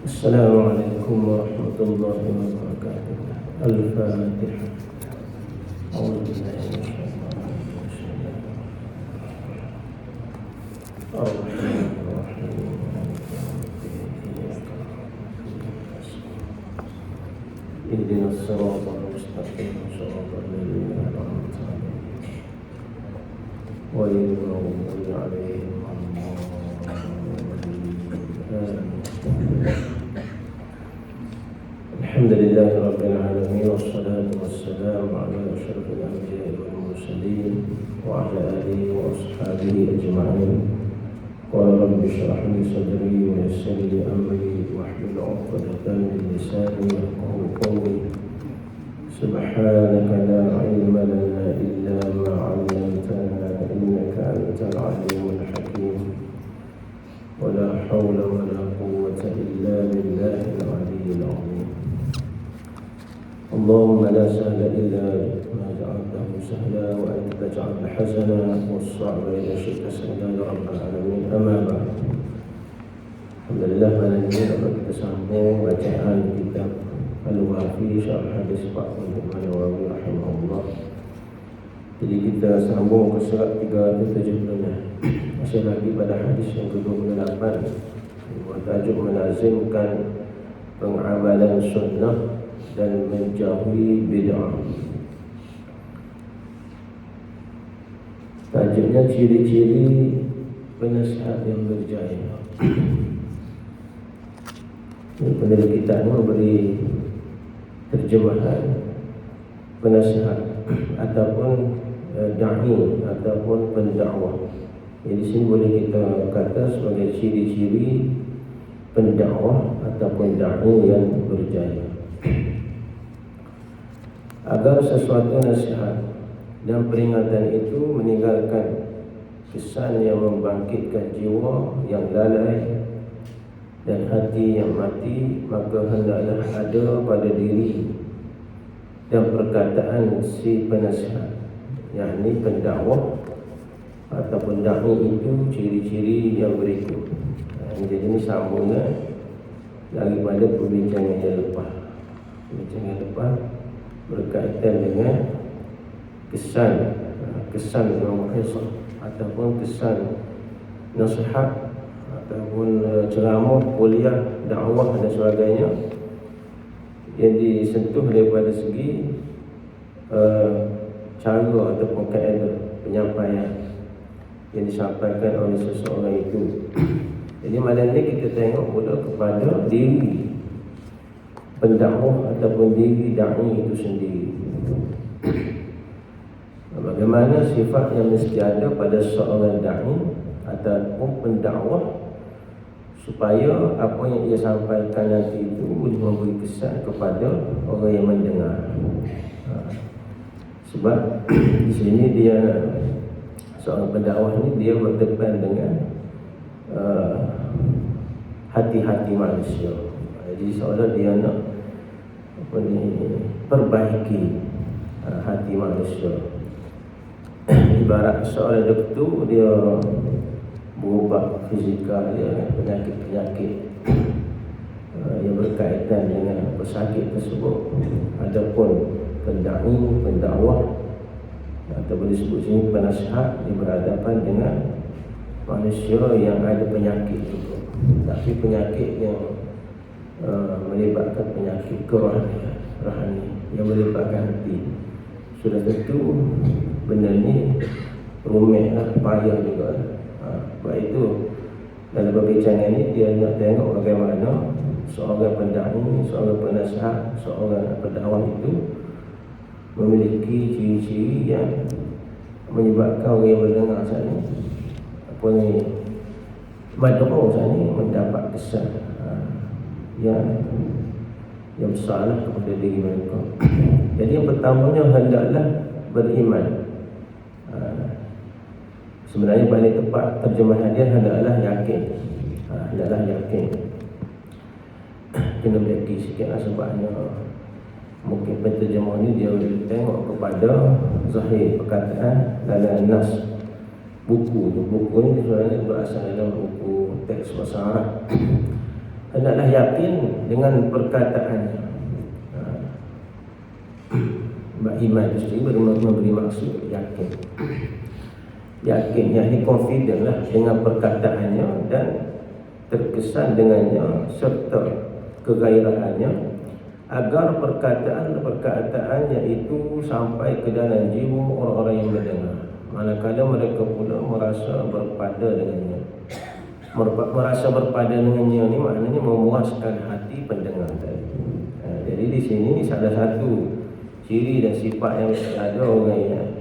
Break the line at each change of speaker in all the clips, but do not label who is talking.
السلام عليكم ورحمة الله وبركاته. الفاتحة. أعوذ بالله من الشيطان الرجيم. الرحمن الرحيم. اهدنا الصراط المستقيم صراط الذين أنعمت عليهم غير المغضوب عليهم ولا الضالين. الحمد لله رب العالمين، والصلاة والسلام على أشرف الأنبياء والمرسلين وعلى آله وأصحابه أجمعين. قال رب اشرح لي صدري ويسر لي أمري واحلل عقدة من لساني يفقهوا قولي. سبحانك لا علم لنا إلا ما علمتنا إنك أنت العليم الحكيم. ولا حول ولا قوة إلا بالله العلي العظيم. اللهم لا سهل إلا ما جعلته سهلا وأنت تجعل الحزن والصعب إذا شئت سهلا يا رب العالمين. أما بعد. Alhamdulillah, malam ini dapat kita sambung bacaan kitab Al-Wafi Syarh Hadis Fathul Nawawi rahimahullah. Jadi kita sambung ke surat 375. Masih lagi pada hadis yang ke-28. Tajuk melazimkan pengamalan sunnah dan menjauhi bid'ah. Tajuknya ciri-ciri penasihat yang berjaya. Penulis kita memberi terjemahan penasihat ataupun da'i ataupun pendakwah. Jadi sini boleh kita kata sebagai ciri-ciri pendakwah ataupun da'i yang berjaya. Agar sesuatu nasihat dan peringatan itu meninggalkan kesan yang membangkitkan jiwa yang lalai dan hati yang mati, maka hendaklah ada pada diri dan perkataan si penasihat, yakni pendakwah ataupun da'i itu ciri-ciri yang berikut. Jadi ini sambungan daripada perbincangan yang lepas. Perbincangan yang lepas berkaitan dengan kesan mau'izah ataupun kesan nasihat ataupun ceramah, kuliah, dakwah dan sebagainya yang disentuh daripada segi cara ataupun kaedah penyampaian yang disampaikan oleh seseorang itu. Jadi malam ini kita tengok pula kepada diri pendakwah ataupun diri da'i itu sendiri. Bagaimana sifat yang mesti ada pada seorang da'i ataupun pendakwah supaya apa yang ia sampaikan nanti itu boleh memberi kesan kepada orang yang mendengar. Sebab di sini dia seorang pendakwah ini dia berdepan dengan hati-hati manusia. Jadi seolah dia nak perbaiki hati manusia. Ibarat seorang doktor, dia berubah fizikal dia, penyakit-penyakit yang berkaitan dengan pesakit tersebut. Adapun pendai, pendakwah ataupun disebut sini penasihat, dia berhadapan dengan manusia yang ada penyakit juga, tapi penyakit yang melibatkan penyakit rohani yang melibatkan hati. Sudah tentu benda ni rumitlah, payah juga. Sebab itu dalam perbincangan ini dia nak tengok bagaimana seorang pendai, seorang penasihat, seorang pendakwah itu memiliki ciri-ciri yang menyebabkan orang yang mendengar saat ini apa ni mad'u saat ini mendapat kesan yang besarlah kepada diri mereka. Jadi yang pertamanya hendaklah beriman. Sebenarnya paling tepat terjemahan dia hendaklah yakin. Hendaklah yakin. Kena berhati sikitlah sebabnya mungkin penterjemah ni dia tengok kepada zahir perkataan dalam nas buku ni sebenarnya berasal dalam buku teks bahasa Arab hendaklah yakin dengan perkataannya. Iman itu sendiri memberi maksud yakin. Yakin, yakni confident lah dengan perkataannya dan terkesan dengannya serta kegairahannya, agar perkataannya itu sampai ke dalam jiwa orang-orang yang mendengar, manakala mereka pula merasa berpada dengannya. Merasa berpada dengannya ni maknanya memuaskan hati pendengar tadi. Jadi di sini salah satu ciri dan sifat yang ada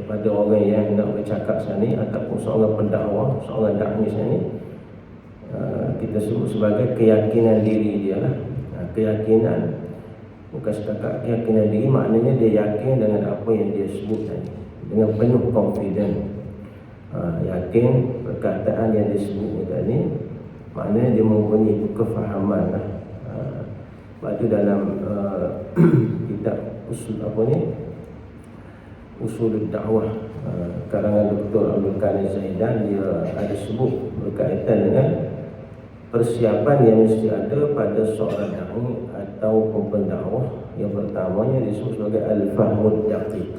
pada orang yang nak bercakap sini ataupun seorang pendakwah, seorang dakmi sini, kita sebut sebagai keyakinan diri dia lah. Keyakinan, bukan setakat keyakinan diri, maknanya dia yakin dengan apa yang dia sebut tadi, dengan penuh confident. Yakin perkataan yang disebut tadi, maknanya dia mempunyai kefahaman lah. Sebab tu dalam kitab Usul Dakwah karangan Dr. Abdul Qadir Zaidan, dia ada sebut berkaitan dengan persiapan yang mesti ada pada seorang dai atau pendakwah. Yang pertamanya disebut sebagai al-fahmud daqiq.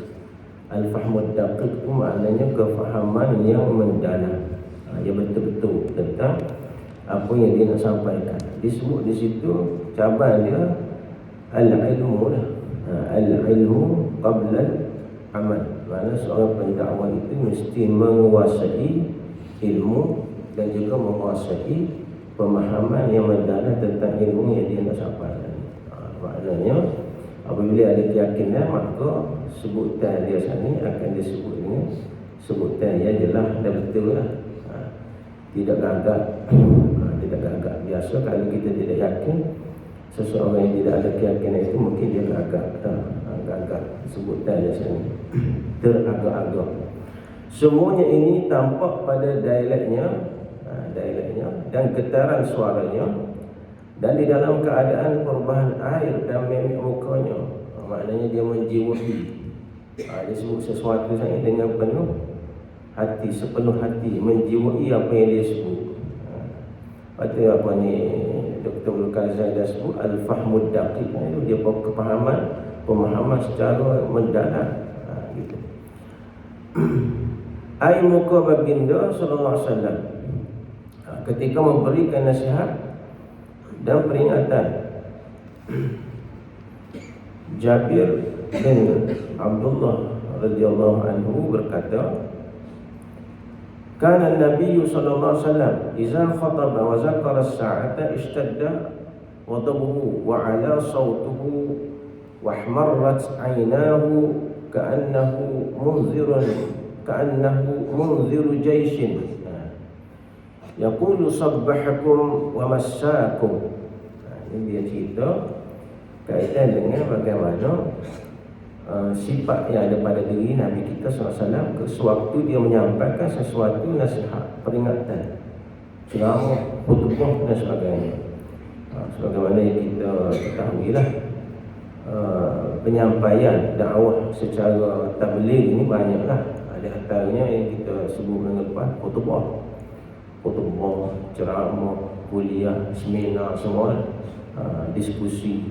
Al-fahmud daqiq itu maknanya kefahaman yang mendalam, yang betul-betul tentang apa yang dia nak sampaikan. Disebut di situ cabaran dia al-ilmu lah. Al-ilmu qabla al-amal. Maksudnya seorang pendakwah itu mesti menguasai ilmu dan juga menguasai pemahaman yang mendalam tentang ilmu yang dia nak sampaikan. Maknanya apabila ada keyakinan, maka sebutan dia sini akan disebut dengan sebutan yang jelas dan betul lah. Tidak gagap. Tidak gagap. Biasa kalau kita tidak yakin, seseorang yang tidak ada keyakinan itu mungkin dia gagap. Sebutan dia sini teragak-agak. Semuanya ini tampak pada dialeknya dan getaran suaranya, dan di dalam keadaan perubahan air dan mimik mukanya. Maknanya dia menjiwai. Dia sebut sesuatu saya dengan penuh hati, sepenuh hati, menjiwai apa yang dia sebut. Pada apa ni Dr. Abdul Qadir sebut al-fahmud daqiq, itu dia pemahaman secara mendalam. Gitu. Air muka baginda sallallahu alaihi wasallam ketika memberikan nasihat dan peringatan. Jabir bin Abdullah radhiyallahu anhu berkata, kana an-nabiy sallallahu alaihi wasallam idza khataba wa zakara as-sa'ata ishtadda ghadabuhu wa 'ala sawtuhu wa ihmarrat 'aynahu ka'annahu munziru jayshin yaqulu sabbahakum wa massakum. Ini dia cerita kaitan dengan bagaimana sifat yang ada pada diri Nabi kita SAW sewaktu dia menyampaikan sesuatu nasihat, peringatan, ceramah, khutbah dan sebagainya. Sebagaimana yang kita ketahuilah, penyampaian dakwah secara tabligh ini banyaklah. Ada antaranya yang kita sebut dengan lepas khutbah, ceramah, kuliah, seminar, semua diskusi,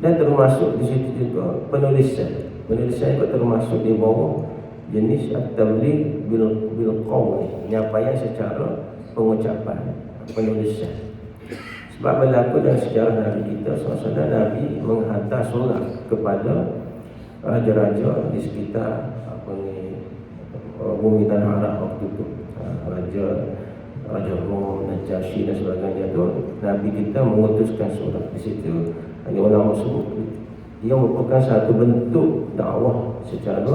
dan termasuk di situ juga penulisan. Penulisan itu termasuk di bawah jenis at-tabligh bil qawl, penyampaian secara pengucapan, penulisan. Sebab berlaku dalam sejarah Nabi kita SAW, Nabi menghantar surat kepada raja-raja di sekitar bumi tanah Arab waktu itu, Raja Rom, Najasyi dan sebagainya itu. Nabi kita mengutuskan surat. Di situ ada ulama sebut ia merupakan satu bentuk dakwah secara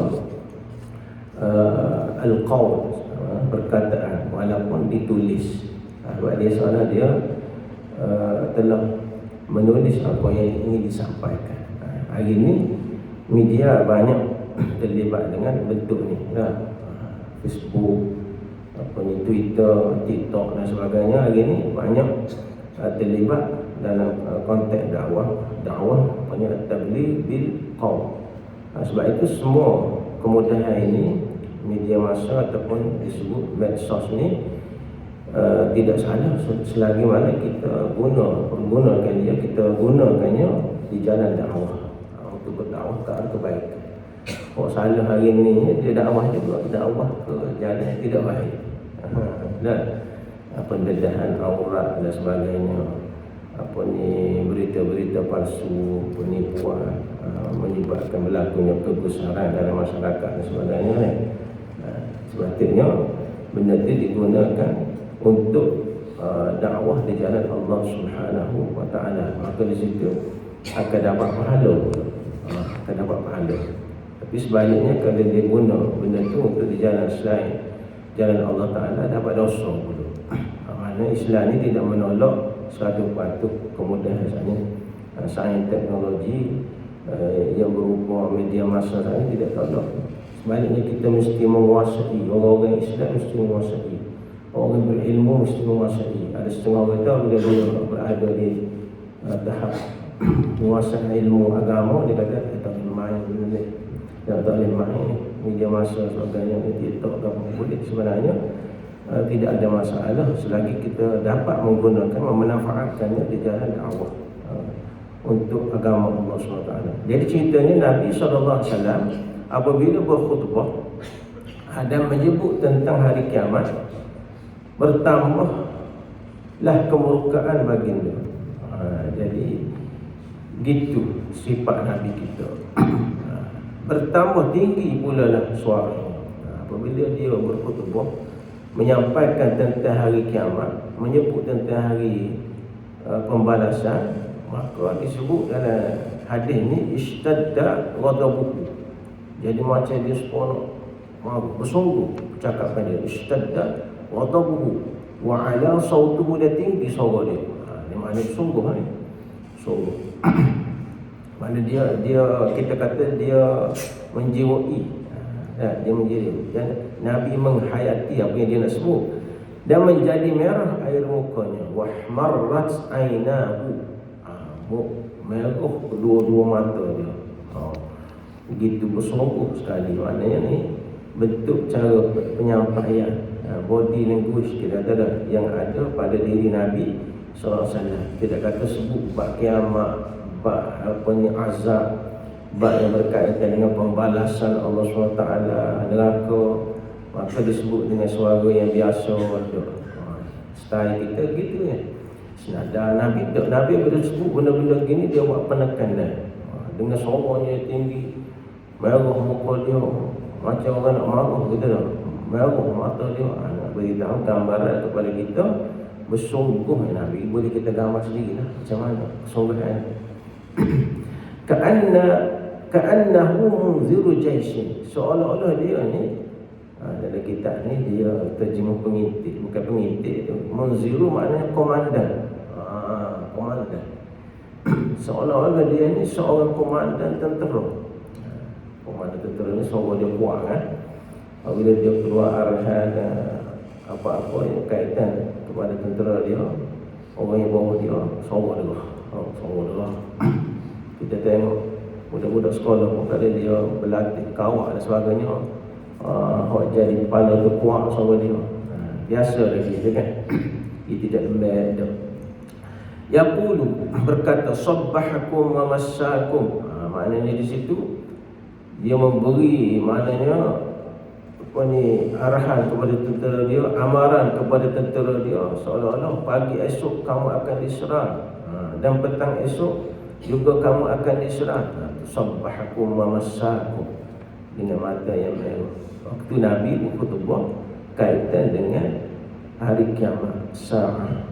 al-qawl, perkataan, walaupun ditulis. Sebab dia sana dia telah menulis apa yang ingin disampaikan. Hari ini media banyak terlibat dengan bentuk ni, Facebook, Twitter, TikTok dan sebagainya. Hari ini banyak terlibat dalam konteks dakwah tabligh bil qawl. Sebab itu semua kemudahan ini, media massa ataupun disebut medsos ni tidak salah selagi mana kita gunakan dia, kita gunakannya di jalan dakwah, untuk berdakwah ke arah kebaikan. Kalau salah hari ni dia dakwah juga, dakwah ke jalan yang tidak baik, dan pendedahan aurat dan sebagainya, berita-berita palsu, penipuan, menyebabkan berlakunya kegusaran dalam masyarakat dan sebagainya. Sepatutnya benda itu digunakan untuk dakwah di jalan Allah Subhanahu wa taala. Maka di situ akan dapat pahala. Tapi sebaliknya kalau dia guna benda itu untuk di jalan selain jalan Allah Taala, dapat dosa pula. Maknanya Islam ni tidak menolak suatu kemudahan misalnya sains teknologi yang berupa media massa ini tidak tolak. Sebaliknya kita mesti menguasai, orang-orang Islam mesti menguasai, orang berilmu mesti menguasai. Ada setengah orang tahu bila berada di tahap menguasai ilmu agama, dia kata tak boleh main benda ni, tak boleh main media massa sebagainya, TikTok dan boleh. Sebenarnya tidak ada masalah selagi kita dapat menggunakan, memanfaatkannya di jalan dakwah untuk agama Allah SWT. Jadi ceritanya Nabi SAW apabila berkhutbah ada menyebut tentang hari kiamat, bertambahlah kemurkaan baginda. Jadi gitu sifat Nabi kita. Bertambah tinggi pula lah suaranya apabila dia berkhutbah menyampaikan tentang hari kiamat, menyebut tentang hari pembalasan. Maka disebut dalam hadis ni ishtadda ghadabuhu. Jadi macam dia seronok, bersungguh cakapkan dia, ishtadda ghadabuhu wa ala sautuhu, dia tinggi suara dia. Dia maknanya bersungguh ni. Sungguh. Mana dia kita kata dia menjiwai. Dia menjiwai. Dan Nabi menghayati apa yang dia nak sebut. Dan menjadi merah air mukanya, wahmarrat ainahu. Merah kedua-dua mata dia. Begitu bersungguh sekali. Maknanya ni bentuk cara penyampaian, body language kita kata yang ada pada diri Nabi SAW. Tidak kata sebut bab kiamat, bab azab, bab yang berkaitan dengan pembalasan Allah SWT, neraka, maka disebut dengan suara yang biasa. Style kita gitu ya. Senada Nabi bila sebut benda-benda gini, dia buat penekanan dengan suaranya yang tinggi, merah muka dia macam orang nak marah gitu dah, merah mata dia. Nak beritahu gambaran kepada kita bersungguh Nabi. Boleh kita gambar sendiri lah macam mana kesungguhan. Ka'annahu munziru jaisin, seolah-olah dia ni dalam kitab ni dia terjemah pengintik, bukan pengintik tu. Munziru maknanya komandan. Komandan. Seolah-olah dia ni seorang komandan tentera. Komandan tentera ni suara dia kuat kan. Bila dia keluar arahan apa-apa yang kaitan kepada tentera dia, orang yang bawa dia suara dia. Suara dia. Kita tengok budak-budak sekolah pun kalau dia berlatih kawak dan sebagainya, jadi kepala tu kuat suara dia. Biasa lagi dia kan. Dia tidak lembab dah. Yaqulu, berkata sabbahakum wa massakum. Maknanya di situ dia memberi, maknanya arahan kepada tentera dia, amaran kepada tentera dia, seolah-olah pagi esok kamu akan diserang, dan petang esok juga kamu akan diserang. Sabbahakum wa massakum, dengan mata yang merah. Waktu Nabi berkhutbah kaitan dengan hari kiamat, sa'ah.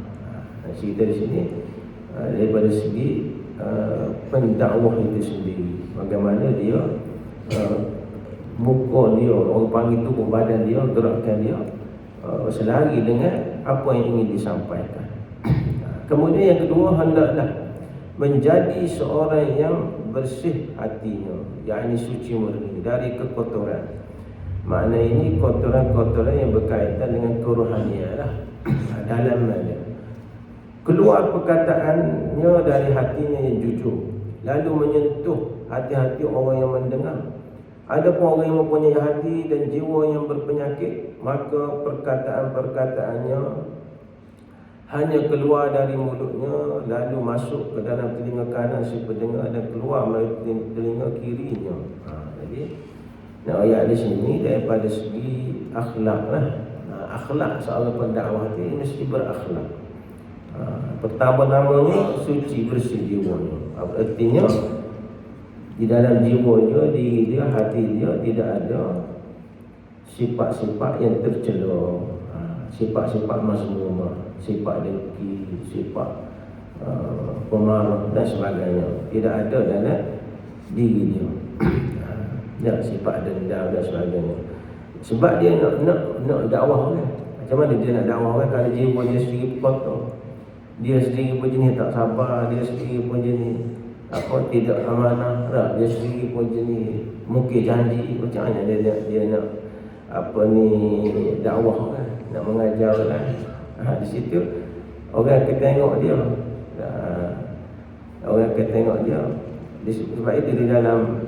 Cerita di sini daripada segi pendakwah itu sendiri, bagaimana dia muka dia, orang panggil tu badan dia, gerakan dia selari dengan apa yang ingin disampaikan. Kemudian yang kedua, hendaklah menjadi seorang yang bersih hatinya, yakni suci murni dari kekotoran. Makna ini kotoran-kotoran yang berkaitan dengan kerohanian lah, dalamnya. Keluar perkataannya dari hatinya yang jujur, lalu menyentuh hati-hati orang yang mendengar. Adapun orang yang mempunyai hati dan jiwa yang berpenyakit, maka perkataan-perkataannya hanya keluar dari mulutnya lalu masuk ke dalam telinga kanan si pendengar dan keluar melalui telinga kirinya. Jadi ayat di sini daripada segi akhlak lah. Akhlak seorang pendakwah ini mesti berakhlak. Pertama-tamanya suci bersih jiwanya. Artinya di dalam jiwanya, diri dia, hati dia tidak ada sifat-sifat yang tercela, sifat-sifat mazmumah, sifat dengki, sifat pemarah dan sebagainya. Tidak ada dalam diri dia. Ya, sifat dendam dan sebagainya. Sebab dia nak dakwah kan. Macam mana dia nak dakwah kan kalau jiwa dia sendiri kotor. Dia sendiri pun jenis tak sabar, dia sendiri pun jenis tidak amanah, dia sendiri pun jenis mungkin janji. Macam mana dia nak dakwah kan, nak mengajar kan. Di situ orang akan tengok dia. Orang akan tengok dia. Sebab itu di dalam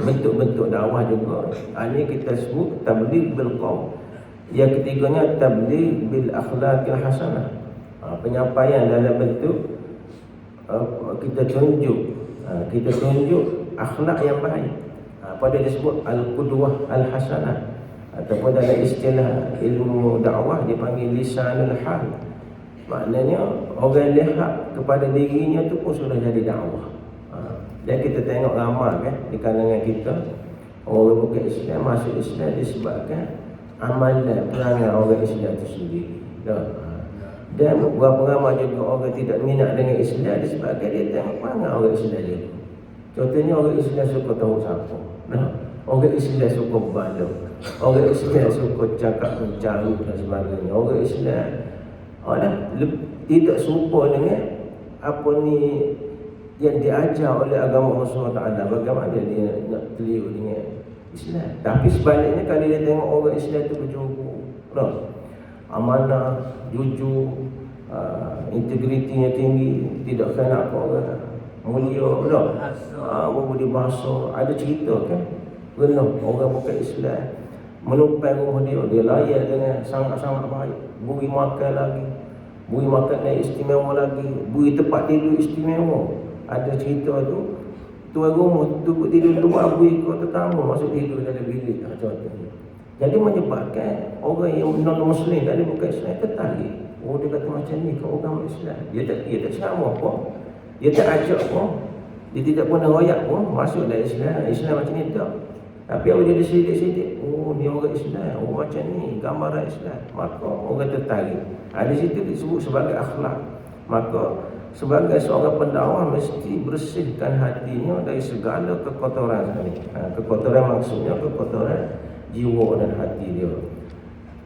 bentuk-bentuk dakwah juga. Ini kita sebut tabligh bil qaul. Yang ketiganya tabligh bil akhlaqil hasanah. Penyampaian dalam bentuk kita tunjuk akhlak yang baik. Pada disebut al-qudwah al-hasanah, ataupun dalam istilah ilmu dakwah dipanggil lisanul hal. Maknanya orang lihat kepada dirinya tu pun sudah jadi dakwah. Dan kita tengok ramai kan di kalangan kita orang bukan Islam masuk Islam disebabkan amalan perangai orang Islam itu sendiri. Dan beberapa ramai juga orang tidak minat dengan Islam disebabkan dia tengok perangai orang Islam dia. Contohnya orang Islam suka tahu siapa. Orang Islam suka balok. Orang Islam suka cakap mencarut dan sebagainya. Orang Islam tidak serupa dengan yang diajar oleh agama Allah SWT. Bagaimana dia nak keliru dengan Islam. Tapi sebaliknya kalau dia tengok orang Islam itu berjumpa amanah, jujur, integritinya tinggi, tidak kena orang mulia, berbudi bahasa, ada cerita kan. Benar, orang bukan Islam menumpang rumah dia layan dengan sangat-sangat baik, beri makan lagi, beri makan yang istimewa lagi, beri tempat tidur istimewa. Ada cerita tu, tuan rumah tu tidur luar, beri kau tetamu masuk tidur dalam bilik, contohnya. Jadi menyebabkan orang yang non-Muslim tadi bukan Islam tertarik. Dia kata macam ni ke orang Islam. Dia tak ceramah pun, dia tak ajak pun, dia tidak pernah royak pun masuk dalam Islam macam ni tak. Tapi apabila dia sidik-sidik, ni orang Islam, macam ni gambaran Islam, maka orang tertarik. Di situ disebut sebagai akhlak. Maka sebagai seorang pendakwah mesti bersihkan hatinya dari segala kekotoran tadi. Kekotoran maksudnya kekotoran jiwa dan hati dia.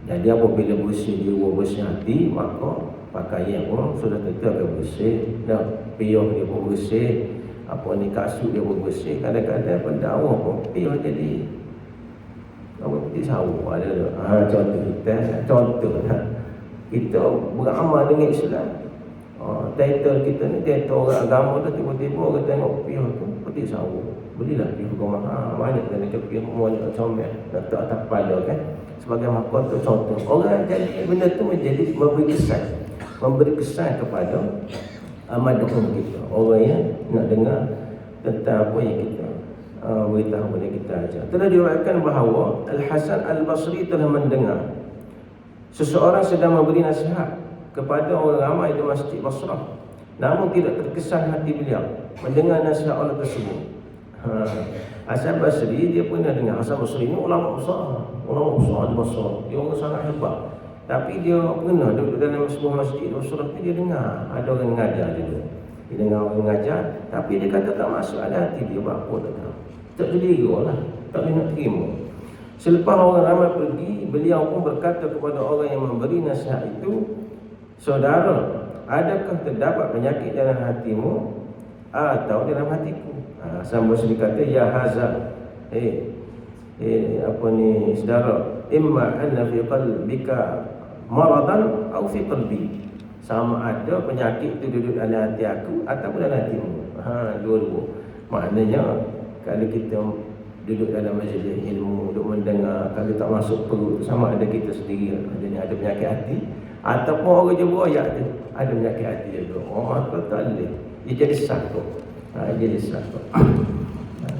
Jadi apabila bersih jiwa, bersih hati, maka pakaian pun sudah tentu akan bersih. Piyah dia pun bersih, kasut dia pun bersih. Kadang-kadang pendakwah pun piyah jadi seperti sawu. Contoh kita beramal dengan Islam. Title kita ni title orang agama tu, tiba-tiba orang tengok pihak tu seperti sawu. Belilah di hukum banyak dan pihak muat comel tak atas kepala kan. Sebagai mahkota contoh. Orang jadi benda tu menjadi memberi kesan kepada madhum kita. Orang yang nak dengar tentang apa yang kita beritahu kepada kita aja. Telah diriwayatkan bahawa Al-Hasan Al-Basri telah mendengar seseorang sedang memberi nasihat kepada orang ramai di Masjid Basrah, namun tidak terkesan hati beliau mendengar nasihat orang tersebut. Hasan Basri dia pernah dengar. Hasan Basri ni ulama besar di Basrah. Dia orang sangat hebat. Tapi dia pernah duduk dalam sebuah masjid Basrah tu, dia dengar ada orang mengajar juga. Dia dengar orang mengajar, tapi dia kata tak masuk ada hati dia, buat apa tak tahu. Tak terima lah, tak boleh nak terima. Selepas orang ramai pergi, beliau pun berkata kepada orang yang memberi nasihat itu, saudara, adakah terdapat penyakit dalam hatimu atau dalam hatiku? Sambil berkata, ya hazar, saudara, imma anna fi qalbika maradan atau fi qalbi. Sama ada penyakit itu duduk dalam hati aku ataupun dalam hatimu. Dua-dua. Maknanya kalau kita duduk dalam majlis ilmu, duduk mendengar, kalau tak masuk perut, sama ada kita sendiri ada penyakit hati Ataupun orang je buaya tu ada penyakit hati juga. Maka tak boleh. Dia jadi sakit. Jadi sakit.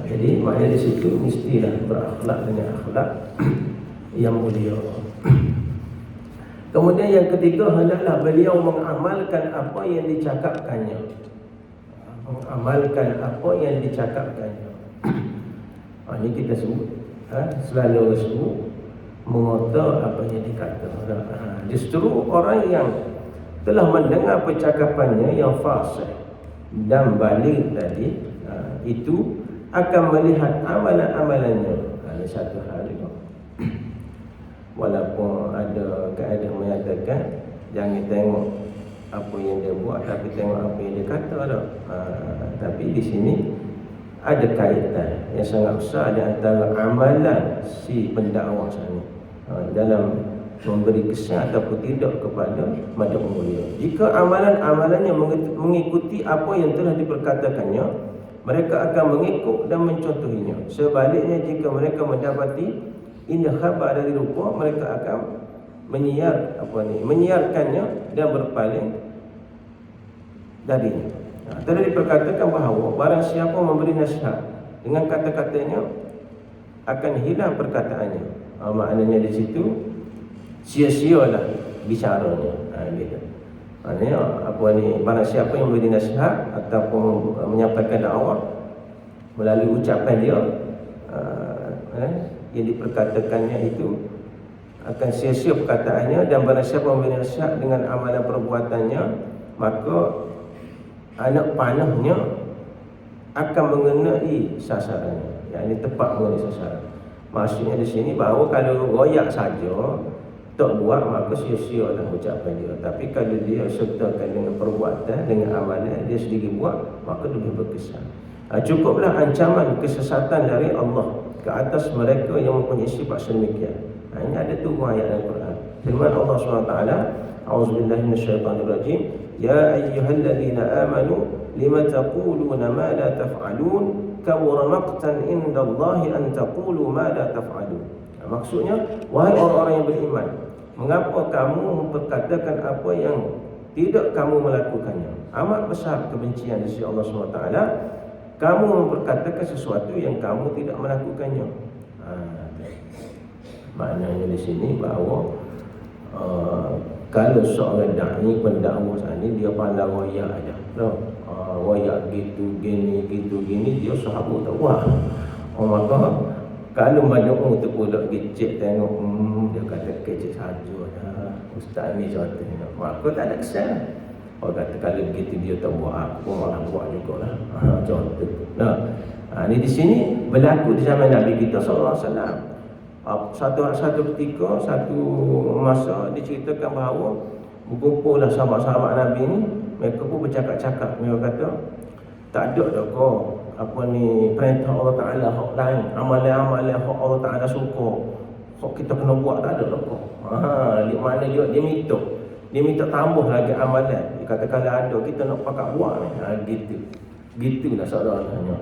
Jadi maknanya di situ mestilah berakhlak dengan akhlak yang mulia. Kemudian yang ketiga hendaklah beliau mengamalkan apa yang dicakapkannya. Mengamalkan apa yang dicakapkannya. Ini kita sebut selalu orang sebut mengota apa yang dikata. Justru orang yang telah mendengar percakapannya yang fasih dan baligh tadi, itu akan melihat amalan-amalannya. Ini satu hal juga. Walaupun ada kaedah menyatakan jangan tengok apa yang dia buat, tapi tengok apa yang dia kata dah. Tapi di sini ada kaitan yang sangat besar di antara amalan si pendakwa sana dalam memberi kesan ataupun tidak kepada madhab mulia. Jika amalan-amalannya mengikuti apa yang telah diperkatakannya, mereka akan mengikut dan mencontohinya. Sebaliknya, jika mereka mendapati ini khabar dari rupa, mereka akan menyiarkannya dan berpaling darinya. Tadi diperkatakan bahawa barang siapa memberi nasihat dengan kata-katanya, akan hilang perkataannya. Maknanya di situ sia-sialah bicaranya. Gitu. Maknanya barang siapa yang memberi nasihat ataupun menyampaikan dakwah melalui ucapan dia, yang diperkatakannya itu akan sia-sia perkataannya. Dan barang siapa memberi nasihat dengan amalan perbuatannya, maka anak panahnya akan mengenai sasarannya. Yang ini tepat mengenai sasaran. Maksudnya di sini bahawa kalau royak saja tak buat, maka sia-sia lah ucapan dia. Tapi kalau dia sertakan dengan perbuatan, dengan amalan, dia sendiri buat, maka lebih berkesan. Cukuplah ancaman kesesatan dari Allah ke atas mereka yang mempunyai sifat sedemikian. Ini ada dua ayat Al-Quran. Firman Allah SWT, A'udzubillahi minasyaitanirrajim, Ya ayyuhalladzina amanu lima taquluna ma la taf'alun, kabura maqtan indallahi an taqulu ma la taf'alun. Maksudnya, wahai orang-orang yang beriman, mengapa kamu memperkatakan apa yang tidak kamu melakukannya? Amat besar kebencian di sisi Allah SWT kamu memperkatakan sesuatu yang kamu tidak melakukannya. Maknanya di sini bahawa kalau seorang da'i pendakwah ini dia pandang royak aja. Royak gitu gini dia sahabat tak buat. Maka kalau mad'u tu pula kecil tengok, dia kata kecil saja dah. Ustaz ni contohnya. Maka tak ada kesan. Orang kata kalau begitu dia tak buat, aku malah buat jugalah. Contoh. Ini di sini berlaku di zaman Nabi kita sallallahu alaihi wasallam. Satu ketika, satu masa diceritakan bahawa berkumpullah sahabat-sahabat Nabi ni, mereka pun bercakap-cakap. Mereka kata, tak ada dah kau perintah Allah Ta'ala hak lain, amalan-amalan hak Allah Ta'ala suka, hak kita kena buat, tak ada dah kau. Mana dia minta tambah lagi amalan. Dia kata kalau ada kita nak pakat buat ni. Gitulah saudaranya.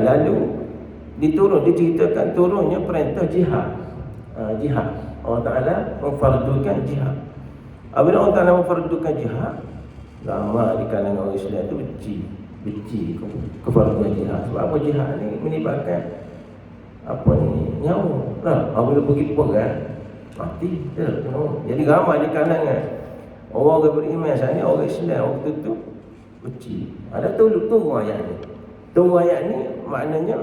Lalu diceritakan turunnya perintah jihad. Jihad. Allah Ta'ala memfardukan jihad. Apabila Allah Ta'ala memfardukan jihad, ramai di kalangan orang Islam itu benci kefarduan jihad. Sebab apa? Jihad ni melibatkan nyawa. Apabila pergi perang, mati. Jadi ramai di kalangan orang yang beriman saat ni, orang Islam waktu tu benci. Ada turun ayat ni. Turun ayat ni maknanya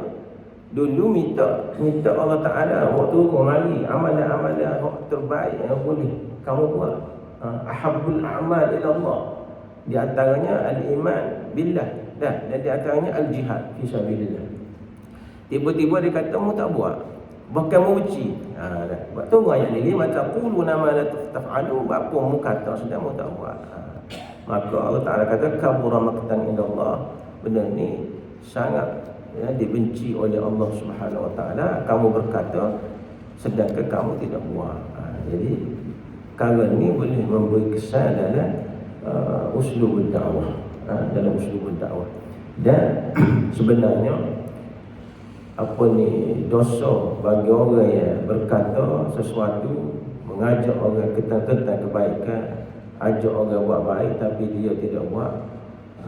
dulu minta Allah Ta'ala waktu mari amalan-amalan yang terbaik yang boleh kamu buat. Ahabbul a'mal ila Allah, di antaranya al-iman billah, dan di antaranya al-jihad fi sabilillah. Tiba-tiba dia kata mu tak buat, bahkan mu benci. Sebab tu ayat ni, lima taquluna ma la taf'alun, apa mu kata sedang mu tak buat. Maka Allah Ta'ala kata kabura maqtan indallah, benda ni sangat dibenci oleh Allah Subhanahu Wa Ta'ala, kamu berkata sedangkan kamu tidak buat. Jadi kalau ni boleh memberi kesan dalam uslubul dakwah, dalam uslubul dakwah. Dan sebenarnya dosa bagi orang yang berkata sesuatu mengajak orang tentang kebaikan, ajak orang buat baik tapi dia tidak buat,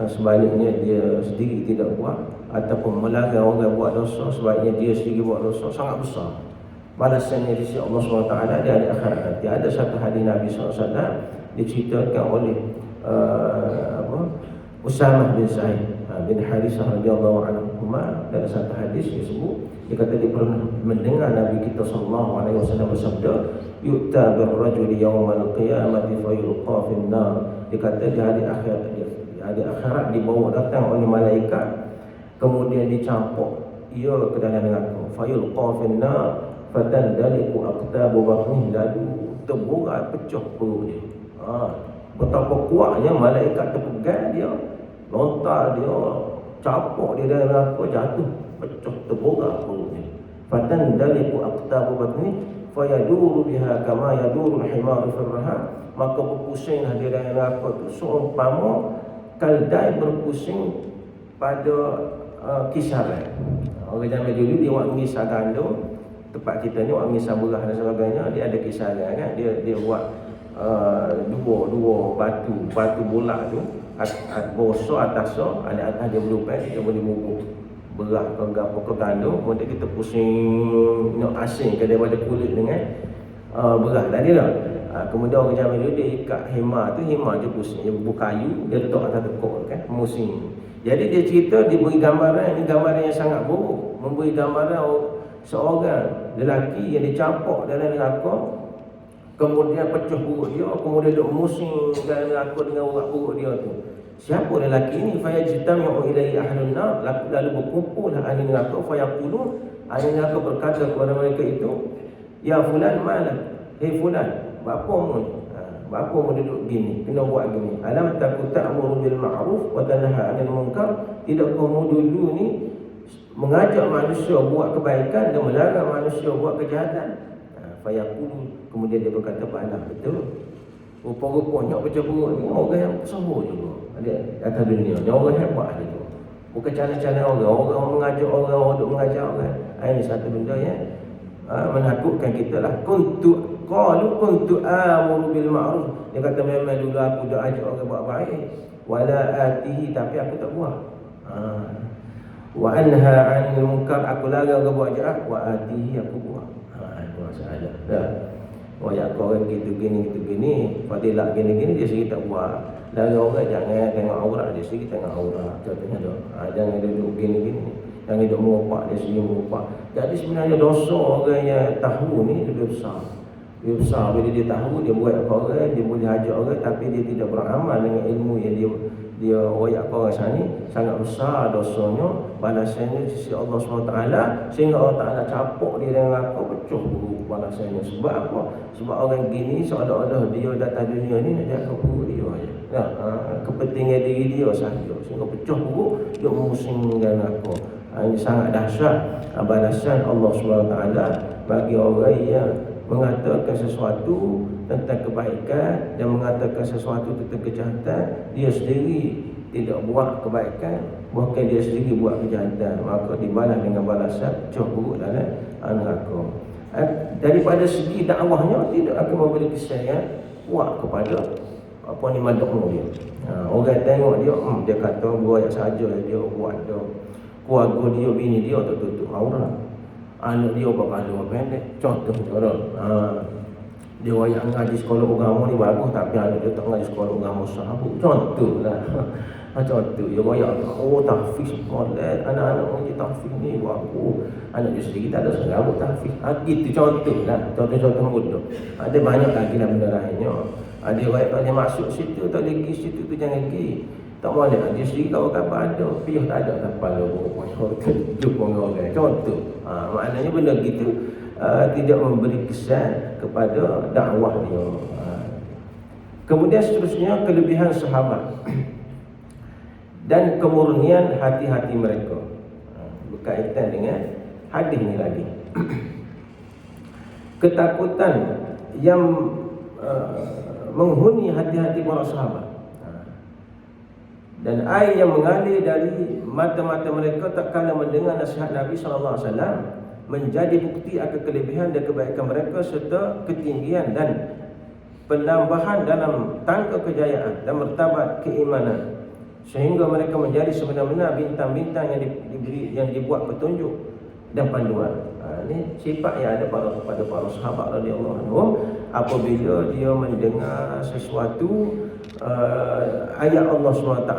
sebaliknya dia sendiri tidak buat, ataupun melarang orang buat dosa sebaliknya dia sendiri buat dosa, sangat besar balasannya di sisi Allah SWT di hari akhirat nanti. Ada satu hadis Nabi SAW diceritakan oleh Usamah bin Sa'id bin Harisah radhiyallahu anhu. Dalam satu hadis disebut, dia kata dia pernah mendengar Nabi kita sallallahu alaihi wasallam bersabda, yu'ta bir-rajuli yawmal qiyamati fa yulqa fin nar. Dia kata di hari akhirat dibawa datang oleh malaikat, kemudian dicampur ia ke dalam neraka. Fa yulqa fin nar fatandaliqu aqtabu batnihi, lalu terburai pecah perut dia. Betapa kuatnya malaikat terpegang dia, lontar dia, capuk dia dalam neraka, jatuh pecah terburai perut dia. Fatandaliqu aqtabu batnihi fayaduru biha kama yaduru al-himar fi ar-rahab. Maka berpusinglah dia dalam neraka tu seumpama keldai berpusing pada kisaran. Orang zaman dulu dia buat ngisar gandum, tempat kita ni buat ngisar beras dan sebagainya, dia ada kisaran kan, dia buat dua batu bola tu, bawah atas atas dia berlupai, kita boleh bubuh beras ke gandum, kemudian kita pusing nak asingkan daripada kulit dengan beras tadi dah. Kemudian orang zaman dulu dia ikat hemar tu, hemar je pusing, dia bubuh kayu, dia letak atas tekuk kan, musing. Jadi dia cerita, dia beri gambaran, ini gambaran yang sangat buruk, memberi gambaran seorang lelaki yang dicampur dalam neraka, kemudian pecah perut dia, kemudian dia musing dalam neraka dengan urat perut dia tu. Siapa lelaki ini? Fayajtami'u ilaihi ahlun nar, lalu berkumpullah ahli neraka, fayaqulun, ahli neraka berkata kepada mereka itu, ya fulan malak, hei fulan, Bapa mu duduk gini, kena buat gini. Alam takut ta'muru bil ma'ruf wa tanha 'anil munkar. Tidak kamu dulu ni mengajak manusia buat kebaikan dan melarang manusia buat kejahatan. Fayaqulu, kemudian dia berkata, "Bala betul." Rupa-rupanya baca buruk ni orang yang sahur juga. Ada atas dunia ni orang hebat juga. Bukan cara-cara orang mengajak orang duk mengajak orang. Ini satu benda yang menakutkan kita lah. Kuntu amuru bil ma'ruf. Dia kata memang dulu aku dah ajak orang buat baik, wala atihi, tapi aku tak buat. Wa anha 'anil munkar, aku larang orang buat jahat, wa atihi, aku buat. Itu masalah. Dah. Wayak orang gitu gini, fadilah gini dia sendiri tak buat. Larang orang jangan tengok aurat, dia sendiri tengok aurat. Contohnya tu. Jangan duduk gini. Jangan duduk meropak, dia sendiri meropak. Jadi sebenarnya dosa orang yang tahu ni lebih besar. Bila dia tahu, dia buat apa orang, dia boleh ajak orang, tapi dia tidak beramal dengan ilmu yang dia wayak orang sana ni, sangat besar dosanya, balasannya di sisi Allah SWT, sehingga Allah Ta'ala capuk dia dengan neraka, pecah buruk balasannya. Sebab apa? Sebab orang gini seolah-olah dia datang dunia ni nak jaga buruk dia aja. Kepentingan diri dia sahaja, sehingga pecah buruk, dia musing dengan neraka. Ini sangat dahsyat balasan Allah SWT bagi orang yang mengatakan sesuatu tentang kebaikan dan mengatakan sesuatu tentang kejahatan, dia sendiri tidak buat kebaikan, bahkan dia sendiri buat kejahatan, maka dibalas dengan balasan pecah buruk dalam neraka. Daripada segi dakwahnya tidak akan memberi kesan yang kuat kepada apa ni madakmu dia. Orang tengok dia, dia kata buat saja dia buat dia. Keluarga dia, bini dia tak tutup aurat. Anak dia berkandung pendek. Contoh dia wayak ngaji sekolah agama ni bagus, tapi anak dia tak ngaji sekolah agama sahabat. Contoh lah. Contoh dia wayak tahfiz sekolah, anak-anak orang tahfiz ni bagus, anak dia sendiri tak ada serabut tahfiz. Gitu contoh lah. Contoh-contoh mudah. Ada banyak lagi lah benda lainnya. Ada wayak tak boleh masuk situ, tak boleh pergi situ tu, jangan pergi. Tak boleh, dia sendiri kalau kapal ada, piyah tak ada kepala berapa jumpa dengan orang. Contoh, maknanya benda gitu tidak memberi kesan kepada dakwah dia. Kemudian seterusnya, kelebihan sahabat dan kemurnian hati-hati mereka. Berkaitan dengan hadis ni lagi. Ketakutan yang menghuni hati-hati para sahabat, dan air yang mengalir dari mata-mata mereka tak kala mendengar nasihat Nabi SAW, menjadi bukti akan kelebihan dan kebaikan mereka serta ketinggian dan penambahan dalam tangga kejayaan dan martabat keimanan, sehingga mereka menjadi sebenar-benar bintang-bintang yang dibuat petunjuk dan panduan. Ini sifat yang ada pada para sahabat radhiyallahu anhum. Apabila dia mendengar sesuatu ayat Allah SWT,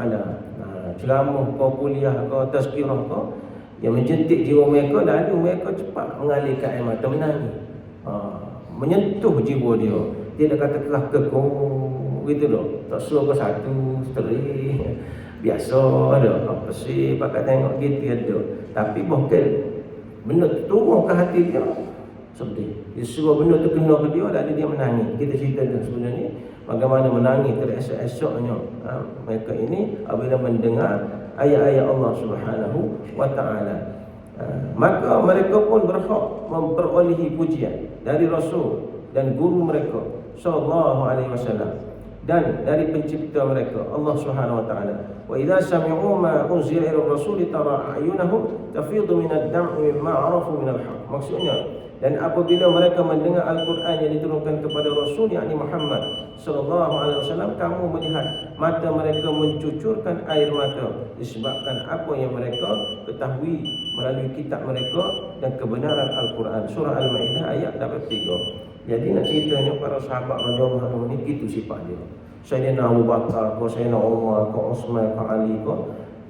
ceramah ke, kuliah ke, tazkirah ke, yang menjentik jiwa mereka, lalu mereka cepat mengalirkan air mata, menangis, menyentuh jiwa dia. Dia dah kata keras kekong gitu loh, tak suruh ke satu seteri biasa ada apa sih pakai tengok gitu ada, tapi bukan benda tu turun ke hati dia sedih. Dia suruh benda tu kena ke dia, lalu dia menangis. Kita cerita sebenarnya bagaimana menangis teresok-esoknya mereka ini apabila mendengar ayat-ayat Allah Subhanahu wa ta'ala. Maka mereka pun berhak memperolehi pujian dari Rasul dan guru mereka sallallahu alaihi wasallam dan dari pencipta mereka Allah Subhanahu wa taala. Wa idza sami'u ma unzila ila rasul tara a'yunahum tafidu min ad-dam'i mimma 'arafu min al-haq. Maksudnya, dan apabila mereka mendengar Al-Quran yang diturunkan kepada Rasul yakni Muhammad sallallahu alaihi wasallam, kamu melihat mata mereka mencucurkan air mata disebabkan apa yang mereka ketahui melalui kitab mereka dan kebenaran Al-Quran. Surah Al-Maidah ayat 83. Jadi nak ceritanya para sahabat radhiyallahu anhum ni gitu sifat dia. Sayyidina Abu Bakar, Sayyidina Umar, Uthman, Ali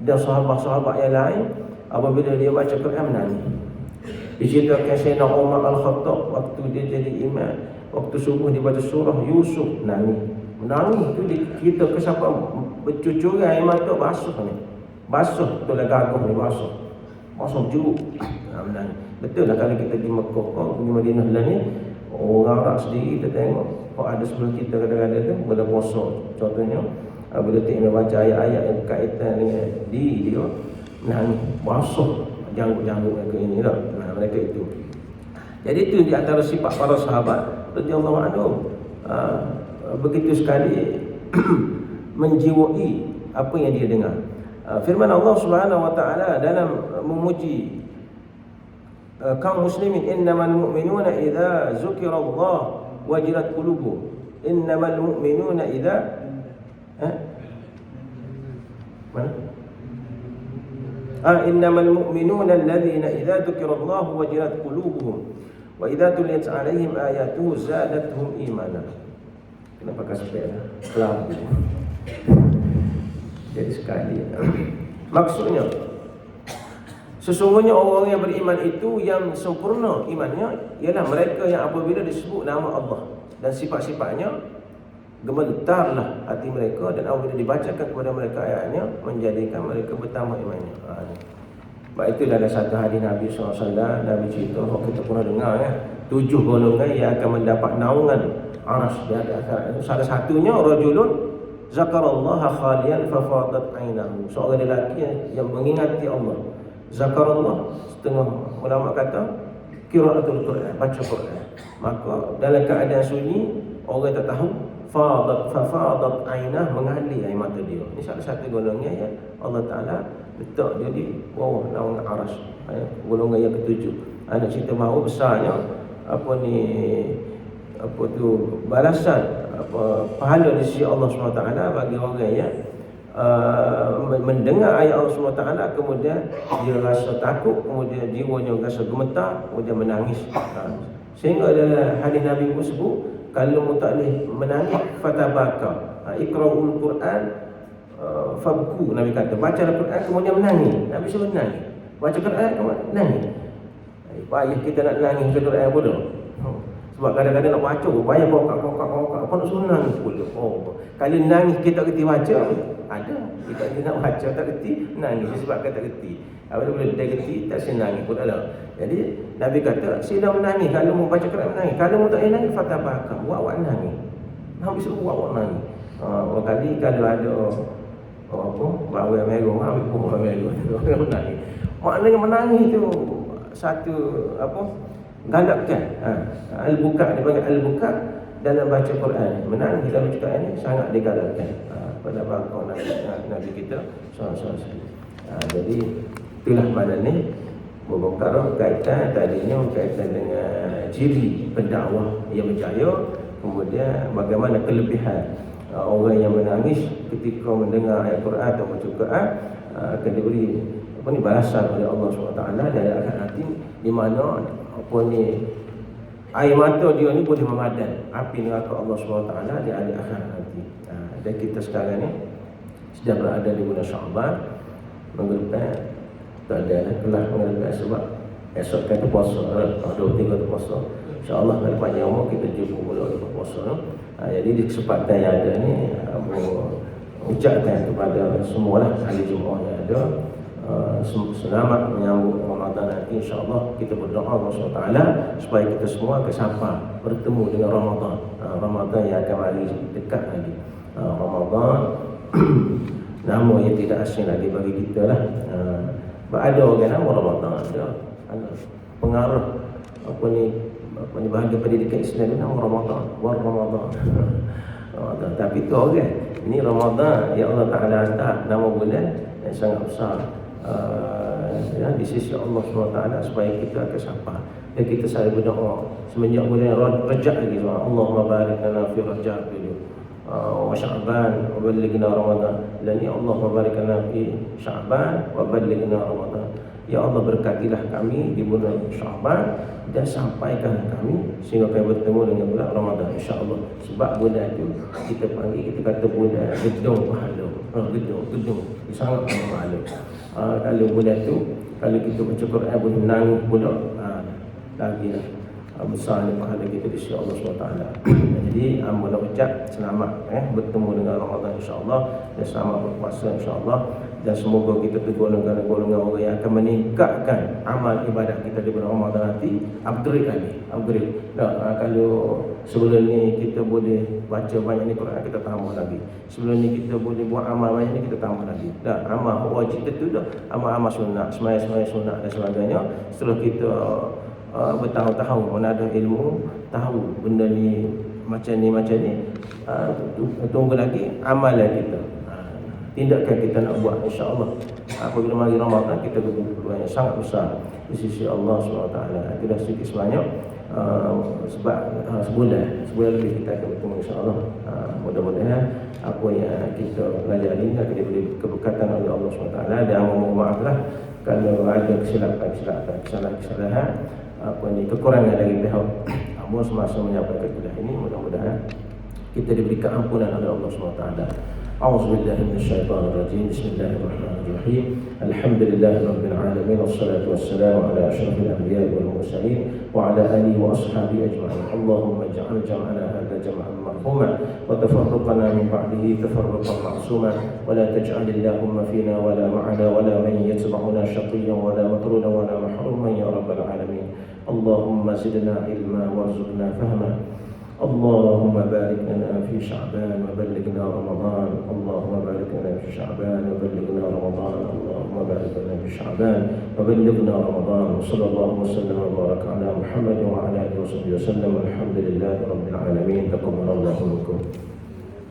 dan sahabat-sahabat yang lain apabila dia baca Quran menangis. Diceritakan Sayyidina Umar Al-Khattab waktu dia jadi imam, waktu subuh dia baca surah Yusuf menangis. Menangis tu kita ke siapa bercucuran air mata basuh ni. Basuh betul lah gagah ni basuh. Basuh jeruk. Menangis. Betul lah kalau kita pergi Mekah pergi Madinah lah ni, orang Arab sendiri kita tengok kok ada sebelah kita kadang-kadang tu bila puasa contohnya bila kita baca ayat-ayat yang berkaitan dengan diri dia menangis basuh janggut-janggut mereka ini lah. Mereka itu. Jadi itu di antara sifat para sahabat radhiyallahu anhum, begitu sekali menjiwai apa yang dia dengar. Firman Allah Subhanahu wa taala dalam memuji kaum muslimin, innamal mu'minuna idza zukirallah wajilat qulubuhum. Innamal mu'minuna idza mana? Innamal mu'minuna alladhina idza dzukirallahu wajilat qulubuhum wa idza tuliyat 'alaihim ayatuhu zadatuhum imana. Kenapa kasih pera? Pelan. Jadi sekali. Maksudnya sesungguhnya orang yang beriman itu yang sempurna imannya ialah mereka yang apabila disebut nama Allah dan sifat-sifatnya gemetarlah hati mereka, dan apabila dibacakan kepada mereka ayatnya menjadikan mereka bertambah imannya. Sebab itulah ada satu hadis Nabi SAW, Nabi cerita, kita pernah dengar 7 golongan yang akan mendapat naungan aras di akhirat. Salah satunya rajulun zakarallaha khalian fafadat ainahu, seorang lelaki yang mengingati Allah. Zakarallah, setengah ulama kata qiraatul Quran, baca Quran. Maka dalam keadaan sunyi, orang tak tahu, fafadat ainah, mengalir air mata dia. Ini salah satu golongan yang Allah Ta'ala letak dia di bawah naungan aras, golongan yang ketujuh. Nak cerita bahawa besarnya balasan pahala di sisi Allah SWT bagi orang yang mendengar ayat Allah SWT, kemudian dia rasa takut, kemudian jiwanya rasa gemetar, kemudian menangis. Sehingga dalam hadis Nabi pun sebut, kalau mu tak boleh menangis, fatabaka, iqra'ul Quran fabku. Nabi kata baca Al-Quran kemudian menangis. Nabi suruh menangis, baca Quran kemudian menangis. Payah kita nak menangis baca Quran bodoh. Sebab kadang-kadang nak baca payah bokak apa nak suruh nangis pula. Kalau nangis kita kerti baca, ada. Kita nak baca tak kerti nangis sebab kata kerti. Apabila dia kerti tak senang pun ada. Jadi Nabi kata sila menangis kalau mau baca Quran, menangis. Kalau mau tak nangis fatabaka, buat nangis. Nabi suruh buat nangis. Kali kalau ada bawang merah, ambil bawang merah menangis. Maknanya menangis tu satu galakkan. Al-buka, dipanggil al-buka dalam baca Quran. Menangis dalam baca Quran ni sangat digalakkan pada bangkau Nabi kita SAW. Jadi itulah maknanya Mubakarah kaitan tadinya berkaitan dengan ciri pendakwah yang berjaya, kemudian bagaimana kelebihan orang yang menangis ketika mendengar ayat Quran atau baca Quran akan diberi balasan oleh Allah SWT dari akhirat nanti, di mana air mata dia ni boleh memadam api neraka Allah SWT di akhirat nanti. Dan kita sekarang ni sedang berada di bulan Syaban, minggu depan tak ada kelas minggu depan sebab esok kan puasa, 2-3 tu puasa. InsyaAllah dari panjang umur kita jumpa pula lepas puasa. Jadi di kesempatan yang ada ni, ucapkan kepada semua ahli Jumaat yang ada, selamat menyambut Ramadan nanti. InsyaAllah kita berdoa Allah SWT supaya kita semua kesapa bertemu dengan Ramadan, Ramadan yang akan mari dekat lagi. Ramadan nama yang tidak asing lagi bagi kita lah. Ada orang nama Ramadan, ada pengaruh bahagian pendidikan Islam ni nama Ramadan, Ramadan. Tapi tu orang ini Ramadan ya Allah Ta'ala hantar nama bulan yang sangat besar di sisi Allah SWT supaya kita kesapa. Dan kita selalu berdoa semenjak bulan Rajab lagi, Allahumma barik lana fi Rajab wa Sya'ban wa ballighna Ramadan. Dan ya Allah barik lana fi Sya'ban wa ballighna Ramadan. Ya Allah berkatilah kami di bulan Sya'ban dan sampaikan kami sehingga kami bertemu dengan bulan Ramadan, insya-Allah. Sebab bulan itu kita panggil, kita kata bulan gedung pahala. Gedung sangat pahala. Kalau bulan itu, kalau kita baca Quran boleh menangis pula, lagi besar ni pahala kita di sisi Allah SWT. Jadi hamba nak ucap selamat bertemu dengan Ramadan, insya-Allah, dan selamat berpuasa, insya-Allah. Dan semoga kita tergolongan orang yang akan meningkatkan amal ibadat kita di bulan Ramadan nanti. Upgrade. Kalau sebelum ni kita boleh baca banyak ni Quran, kita tambah lagi. Sebelum ni kita boleh buat amal banyak ni, kita tambah lagi. Dah amal wajib itu dah, amal sunat, sembahyang sunat dan sebagainya. Setelah kita bertahun-tahun mana ada ilmu, tahu benda ni macam ni, tunggu lagi amalan kita, tindakan kita nak buat, insya-Allah. Apabila mari Ramadan kita berpeluang yang sangat besar di sisi Allah SWT. Itulah sedikit sebanyak sebab sebulan lebih kita akan bertemu, insya-Allah. Mudah-mudahan apa yang kita pelajari akan diberi keberkatan oleh Allah SWT. Dan mohon maaflah kalau ada kesalahan, kekurangan dari pihak Abu semasa menyampaikan kuliah ini. Mudah-mudahan kita diberi keampunan oleh Allah SWT. A'udzubillahi minasyaitonirrajim. Bismillahirrahmanirrahim. Alhamdulillahi rabbil alamin, wassalatu wassalamu ala asyrafil anbiya'i wal mursalin wa ala alihi wa ashabihi ajma'in. Allahumma ij'al jam'ana hadha jam'an marhuma wa tafarruqana min ba'dihi tafarruqan ma'suma wa la taj'al Allahumma fina wa la ma'ana wa la man yatba'una shaqiyyan wa la matrudan wa la mahruman ya rabbal alamin. Allahumma zidna ilma warzuqna fahma. اللهم بارك لنا في شعبان وبلغنا رمضان. اللهم بارك لنا في شعبان وبلغنا رمضان. اللهم بارك لنا في شعبان وبلغنا رمضان. وصلى الله وسلم وبارك على محمد وعلى اله وصحبه وسلم. الحمد لله رب العالمين. تقبل الله منكم.